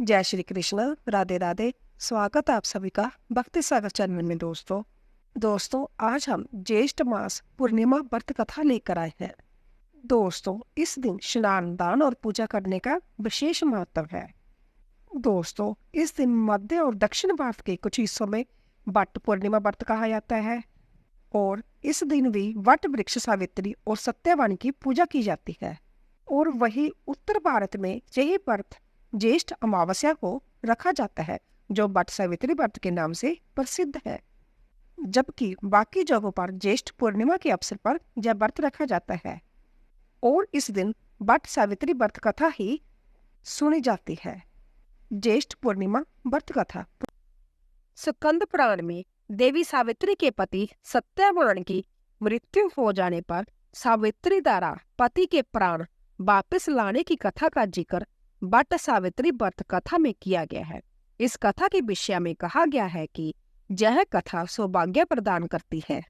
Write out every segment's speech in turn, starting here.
जय श्री कृष्ण, राधे राधे। स्वागत है आप सभी का भक्ति सागर चैनल में। दोस्तों आज हम ज्येष्ठ मास पूर्णिमा व्रत कथा लेकर आए हैं। दोस्तों इस दिन स्नान, दान और पूजा करने का विशेष महत्व है। दोस्तों इस दिन मध्य और दक्षिण भारत के कुछ हिस्सों में वट पूर्णिमा व्रत कहा जाता है और इस दिन भी वट वृक्ष, सावित्री और सत्यवान की पूजा की जाती है। और वही उत्तर भारत में यही व्रत ज्येष्ठ अमावस्या को रखा जाता है, जो वट सावित्री व्रत के नाम से प्रसिद्ध है। जबकि बाकी जगहों पर ज्येष्ठ पूर्णिमा के अवसर पर यह व्रत रखा जाता है और इस दिन वट सावित्री व्रत कथा ही सुनी जाती है। ज्येष्ठ पूर्णिमा व्रत कथा। स्कंद पुराण में देवी सावित्री के पति सत्यवान की मृत्यु हो जाने पर सावित्री द्वारा पति के प्राण वापस लाने की कथा का जिक्र वट सावित्री व्रत कथा में किया गया है। इस कथा के विषय में कहा गया है कि यह कथा सौभाग्य प्रदान करती है,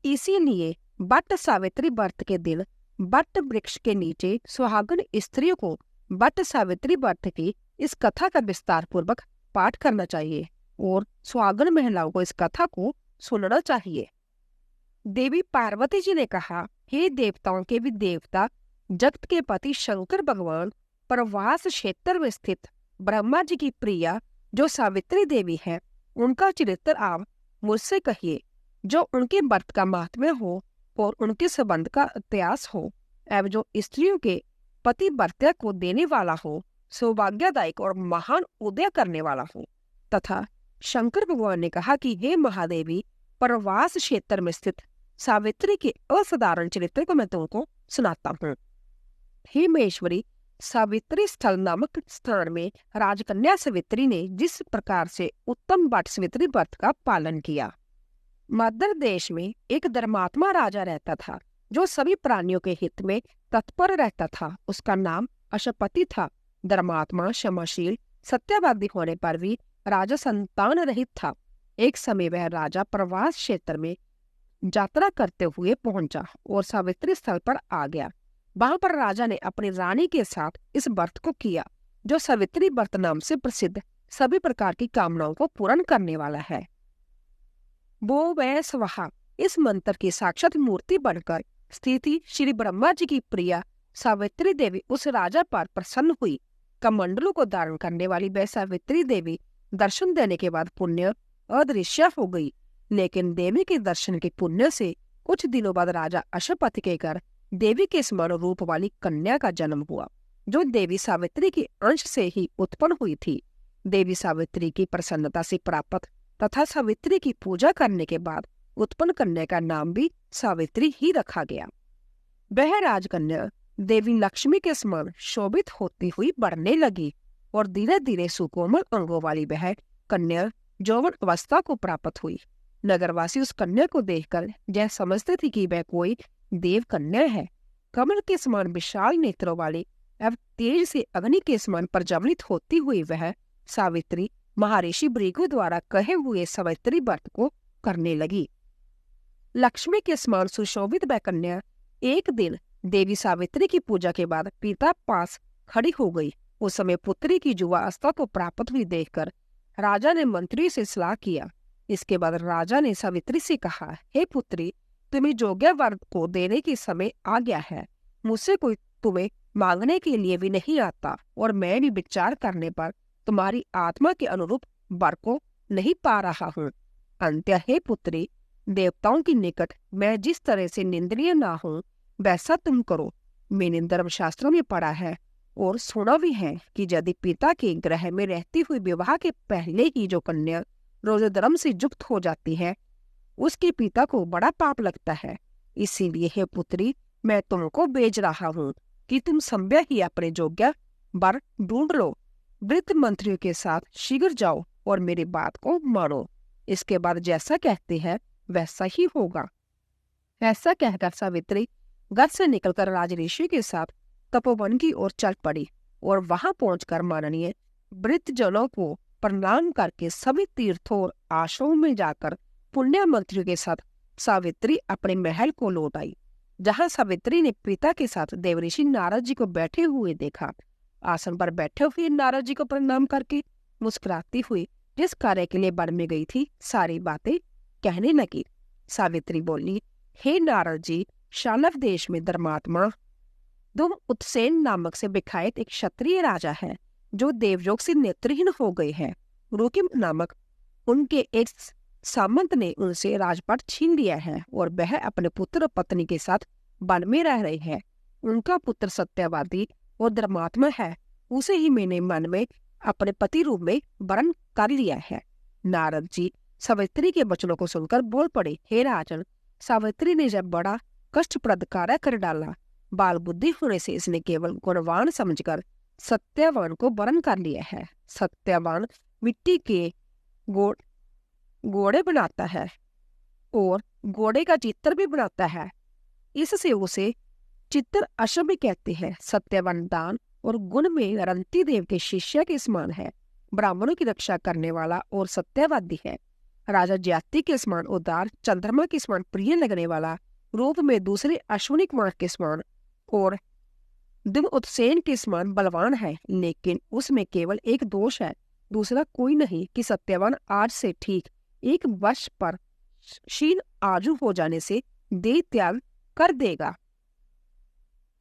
इसीलिए वट सावित्री व्रत के दिन वट वृक्ष के नीचे सुहागन स्त्रियों को वट सावित्री व्रत की इस कथा का विस्तार पूर्वक पाठ करना चाहिए और सुहागन महिलाओं को इस कथा को सुनना चाहिए। देवी पार्वती जी ने कहा, हे देवताओं के भी देवता, जगत के पति शंकर भगवान प्रवास क्षेत्र में स्थित ब्रह्मा जी की प्रिया जो सावित्री देवी है, उनका चरित्र आप मुझसे कहिए, जो उनके व्रत का महात्म्य हो और उनके संबंध का इतिहास हो एवं जो स्त्रियों के पति व्रत्या को देने वाला हो, सौभाग्यदायक और महान उदय करने वाला हो। तथा शंकर भगवान ने कहा कि हे महादेवी, प्रवास क्षेत्र में स्थित सावित्री के असाधारण चरित्र को मैं तुमको सुनाता हूँ। हे महेश्वरी, सावित्री स्थल नामक स्थान में राजकन्या सावित्री ने जिस प्रकार से उत्तम वट सावित्री व्रत का पालन किया। मद्र देश में एक धर्मात्मा राजा रहता था, जो सभी प्राणियों के हित में तत्पर रहता था। उसका नाम अशपति था। धर्मात्मा, क्षमाशील, सत्यवादी होने पर भी राजा संतान रहित था। एक समय वह राजा प्रवास क्षेत्र में यात्रा करते हुए पहुंचा और सावित्री स्थल पर आ गया। वहां पर राजा ने अपनी रानी के साथ इस व्रत को किया, जो सावित्री व्रत नाम से प्रसिद्ध सभी प्रकार की कामनाओं को पूर्ण करने वाला है। वो वह स्वाहा इस मंत्र की साक्षात मूर्ति बनकर स्थिति श्री ब्रह्मा जी की प्रिया सावित्री देवी उस राजा पर प्रसन्न हुई। कमंडलों को धारण करने वाली वह सावित्री देवी दर्शन देने के बाद पुण्य अदृश्य हो गई। लेकिन देवी के दर्शन के पुण्य से कुछ दिनों बाद राजा अशपति के घर देवी के समान रूप वाली कन्या का जन्म हुआ, जो देवी सावित्री के अंश से ही उत्पन्न हुई थी। देवी सावित्री की प्रसन्नता से प्राप्त तथा सावित्री की पूजा करने के बाद उत्पन्न कन्या का नाम भी सावित्री ही रखा गया। वह राजकन्या देवी लक्ष्मी के समान शोभित होती हुई बढ़ने लगी और धीरे धीरे सुकोमल अंगों वाली वह कन्या यौवन अवस्था को प्राप्त हुई। नगरवासी उस कन्या को देखकर यह समझते थे कि वह कोई देव कन्या है। कमल के समान विशाल नेत्रों वाली एवं तेज से अग्नि के समान प्रज्वलित होती हुई वह सावित्री महर्षि भृगु द्वारा कहे हुए सावित्री व्रत को करने लगी। लक्ष्मी के समान सुशोभित वह कन्या एक दिन देवी सावित्री की पूजा के बाद पिता पास खड़ी हो गई। उस समय पुत्री की युवा अवस्था को प्राप्त हुई देखकर राजा ने मंत्री से सलाह किया। इसके बाद राजा ने सावित्री से कहा, हे पुत्री, तुम्हें योग्य वर को देने की समय आ गया है। मुझसे कोई तुम्हें मांगने के लिए भी नहीं आता और मैं भी विचार करने पर तुम्हारी आत्मा के अनुरूप वर को नहीं पा रहा हूँ। अंत्य हे पुत्री, देवताओं के निकट मैं जिस तरह से निंदनीय ना हूँ, वैसा तुम करो। मैंने धर्मशास्त्रों में पढ़ा है और सुना भी है कि यदि पिता के ग्रह में रहती हुई विवाह के पहले ही जो कन्या रोजे धर्म से युक्त हो जाती है, उसके पिता को बड़ा पाप लगता है। इसीलिए हे पुत्री, मैं तुमको भेज रहा हूँ कि तुम संभव ही अपने योग्य वर ढूंढ लो। वृद्ध मंत्रियों के साथ शीघ्र जाओ और मेरी बात को मानो। इसके बाद जैसा कहते हैं वैसा ही होगा। ऐसा कहकर सावित्री घर से निकलकर राजऋषि के साथ तपोवन की ओर चल पड़ी और वहां पहुंचकर माननीय वृद्ध जनों को प्रणाम करके सभी तीर्थों और आश्रमों में जाकर पुण्य मंत्रियों के साथ सावित्री अपने महल को लौट आई, जहां सावित्री ने पिता के साथ देवऋषि नारद जी को बैठे हुए देखा। आसन पर बैठे हुए नारद जी को प्रणाम करके मुस्कुराती हुई जिस कार्य के लिए वन में गई थी सारी बातें कहने लगी। सावित्री बोली, हे नारद जी, शालव देश में धर्मात्मा दुम उत्सेन नामक से विख्यात एक क्षत्रिय राजा है जो देवयोग से नेत्रहीन हो गए हैं। रुकिम नामक उनके एक सामंत ने उनसे राजपाट छीन लिया है और वह अपने पुत्र और पत्नी के साथ वन में रह रहे हैं। उनका पुत्र सत्यवादी और धर्मात्मा है, उसे ही मैंने मन में अपने पति रूप में वरण कर लिया है। नारद जी सावित्री के वचनों को सुनकर बोल पड़े, हे राजन, सावित्री ने जब बड़ा कष्टप्रद कार्य कर डाला, बाल बुद्धि होने से इसने केवल गुणवान समझकर सत्यवान को वरण कर लिया है। सत्यवान मिट्टी के घोड़े बनाता है और घोड़े का चित्र भी बनाता है, इससे उसे चित्र अश्व भी कहते हैं। सत्यवान दान और गुण में रंती देव के शिष्य के समान है, ब्राह्मणों की रक्षा करने वाला और सत्यवादी है। राजा ज्याति के समान उदार, चंद्रमा के समान प्रिय लगने वाला, रूप में दूसरे अश्विनी कुमार के समान और दिम उत्सेन के समान बलवान है, लेकिन उसमें केवल एक दोष है, दूसरा कोई नहीं कि सत्यवान आज से ठीक 1 वर्ष पर क्षीण आजू हो जाने से देह त्याग कर देगा।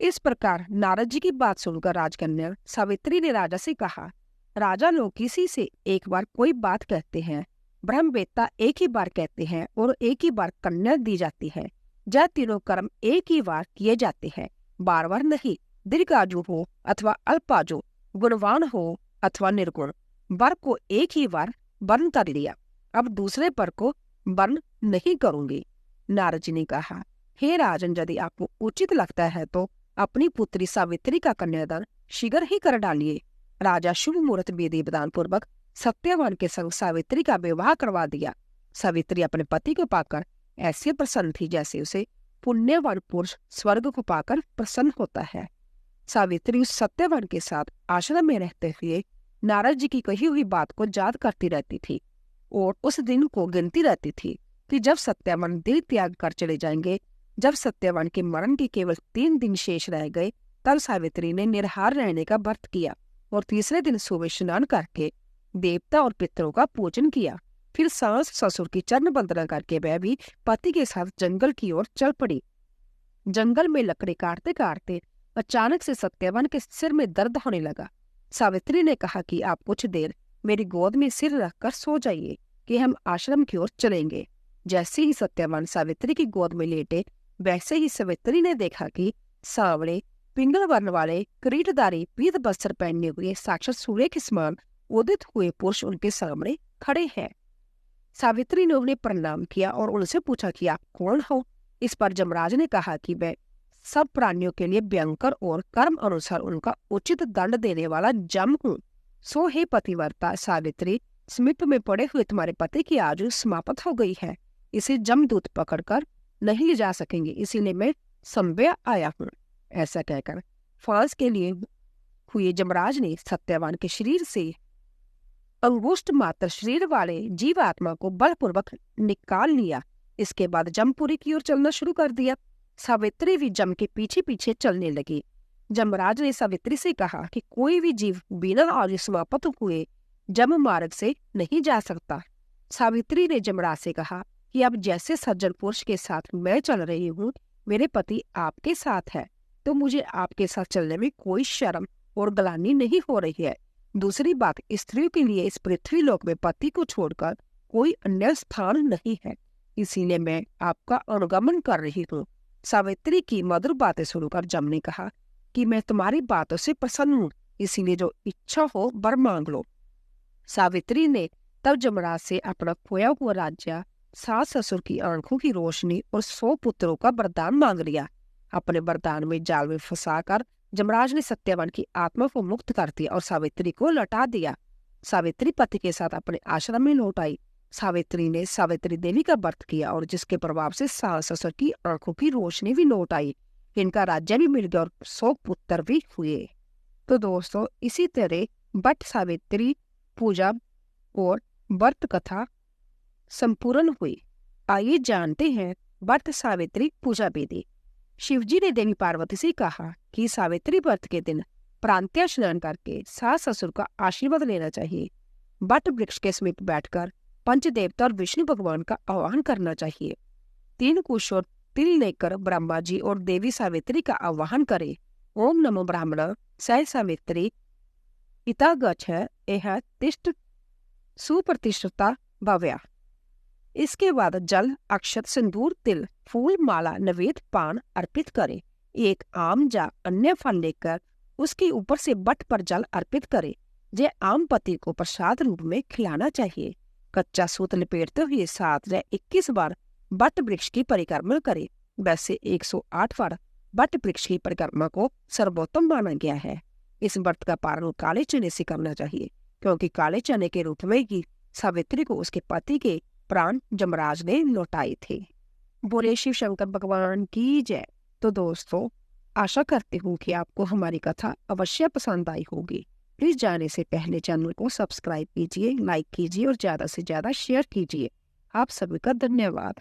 इस प्रकार नारद जी की बात सुनकर राजकन्या सावित्री ने राजा से कहा, राजा लोग किसी से एक बार कोई बात कहते हैं, ब्रह्मवेत्ता एक ही बार कहते हैं और एक ही बार कन्या दी जाती है। यह तीनों कर्म एक ही बार किए जाते हैं, बार बार नहीं। दीर्घाजु हो अथवा अल्पाजु, गुणवान हो अथवा निर्गुण, वर को एक ही बार वर्ण कर लिया, अब दूसरे पर को वर्ण नहीं करूंगी। नारद जी ने कहा, हे राजन, यदि आपको उचित लगता है तो अपनी पुत्री सावित्री का कन्यादान शीघ्र ही कर डालिए। राजा शुभ मुहूर्त विधि विधान पूर्वक सत्यवान के संग सावित्री का विवाह करवा दिया। सावित्री अपने पति को पाकर ऐसे प्रसन्न थी जैसे उसे पुण्यवान पुरुष स्वर्ग को पाकर प्रसन्न होता है। सावित्री उस सत्यवान के साथ आश्रम में रहते हुए नारद जी की कही हुई बात को याद करती रहती थी और उस दिन को गिनती रहती थी कि जब सत्यवान देह त्याग कर चले जाएंगे। जब सत्यवान के मरण के केवल 3 दिन शेष रह गए, तब सावित्री ने निराहार रहने का व्रत किया और तीसरे दिन सुबह स्नान करके देवता और पितरों का पूजन किया। फिर सास ससुर की चरण वंदना करके वह भी पति के साथ जंगल की ओर चल पड़ी। जंगल में लकड़ी काटते काटते अचानक से सत्यवान के सिर में दर्द होने लगा। सावित्री ने कहा कि आप कुछ देर मेरी गोद में सिर रखकर सो जाइए कि हम आश्रम की ओर चलेंगे। जैसे ही सत्यवान सावित्री की गोद में लेटे, वैसे ही सावित्री ने देखा कि सांवले पिंगल वर्ण वाले किरीटधारी पीत वस्त्र पहने हुए साक्षात सूर्य के समान उदित हुए पुरुष उनके सामने खड़े हैं। सावित्री ने उन्हें प्रणाम किया और उनसे पूछा कि आप कौन हो। इस पर यमराज ने कहा कि मैं सब प्राणियों के लिए भयंकर और कर्म अनुसार उनका उचित दंड देने वाला जम हूँ। सो हे पतिव्रता सावित्री, समीप में पड़े हुए तुम्हारे पति की आयु समाप्त हो गई है, इसे जमदूत पकड़कर नहीं ले जा सकेंगे, इसीलिए मैं संभय आया हूँ। ऐसा कहकर फांस के लिए हुए यमराज ने सत्यवान के शरीर से अंगुष्ठ मात्र शरीर वाले जीवात्मा को बलपूर्वक निकाल लिया। इसके बाद जमपुरी की ओर चलना शुरू कर दिया। सावित्री भी जम के पीछे पीछे चलने लगी। यमराज ने सावित्री से कहा कि कोई भी जीव बिना आयु समाप्त हुए जम मार्ग से नहीं जा सकता। सावित्री ने यमराज से कहा कि अब जैसे सज्जन पुरुष के साथ मैं चल रही हूँ, मेरे पति आपके साथ है, तो मुझे आपके साथ चलने में कोई शर्म और ग्लानि नहीं हो रही है। दूसरी बात, स्त्रियों के लिए इस पृथ्वी लोक में पति को छोड़कर कोई अन्य स्थान नहीं है, इसीलिए मैं आपका अनुगमन कर रही हूँ। सावित्री की मधुर बातें सुनकर जम ने कहा कि मैं तुम्हारी बातों से प्रसन्न हूँ, इसीलिए जो इच्छा हो वर मांग लो। सावित्री ने तब यमराज से अपना खोया हुआ राज्य, सास ससुर की आंखों की रोशनी और 100 पुत्रों का वरदान मांग लिया। अपने वरदान में जाल में फंसाकर यमराज ने सत्यवान की आत्मा को मुक्त कर दिया और सावित्री को लौटा दिया। सावित्री पति के साथ अपने आश्रम में लौट आई। सावित्री ने सावित्री देवी का व्रत किया और जिसके प्रभाव से सास ससुर की आंखों की रोशनी भी लौट आई। इनका राज्य भी मिल गया और 100 पुत्र भी हुए। तो दोस्तों, इसी तरह वट सावित्री पूजा और व्रत कथा संपूर्ण हुई। आइए जानते हैं वट सावित्री पूजा विधि। शिवजी ने देवी पार्वती से कहा कि सावित्री व्रत के दिन प्रांतीय स्नान करके सास ससुर का आशीर्वाद लेना चाहिए। वट वृक्ष के समीप बैठकर पंच देवता और विष्णु भगवान का आह्वान करना चाहिए। 3 कुश और तिल लेकर ब्रह्मा जी और देवी सावित्री का आह्वान करें। ओम नमो ब्राह्मण सह सावित्री पिता गच्छ यह तिष्ठ सुप्रतिष्ठता भव्या। इसके बाद जल, अक्षत, सिंदूर, तिल, फूल, माला, नवेद, पान अर्पित करें। एक आम या अन्य फल लेकर उसके ऊपर से वट पर जल अर्पित करें। यह आम पति को प्रसाद रूप में खिलाना चाहिए। कच्चा सूत लपेटते हुए 7 या 21 बार वट वृक्ष की परिक्रमा करें। वैसे 108 बार वट वृक्ष की परिक्रमा को सर्वोत्तम माना गया है। इस व्रत का पालन काले चने से करना चाहिए, क्योंकि काले चने के रूप में ही सावित्री को उसके पति के प्राण यमराज ने लौटाए थे। बोले शिव शंकर भगवान की जय। तो दोस्तों, आशा करती हूँ कि आपको हमारी कथा अवश्य पसंद आई होगी। प्लीज जाने से पहले चैनल को सब्सक्राइब कीजिए, लाइक कीजिए और ज्यादा से ज्यादा शेयर कीजिए। आप सभी का धन्यवाद।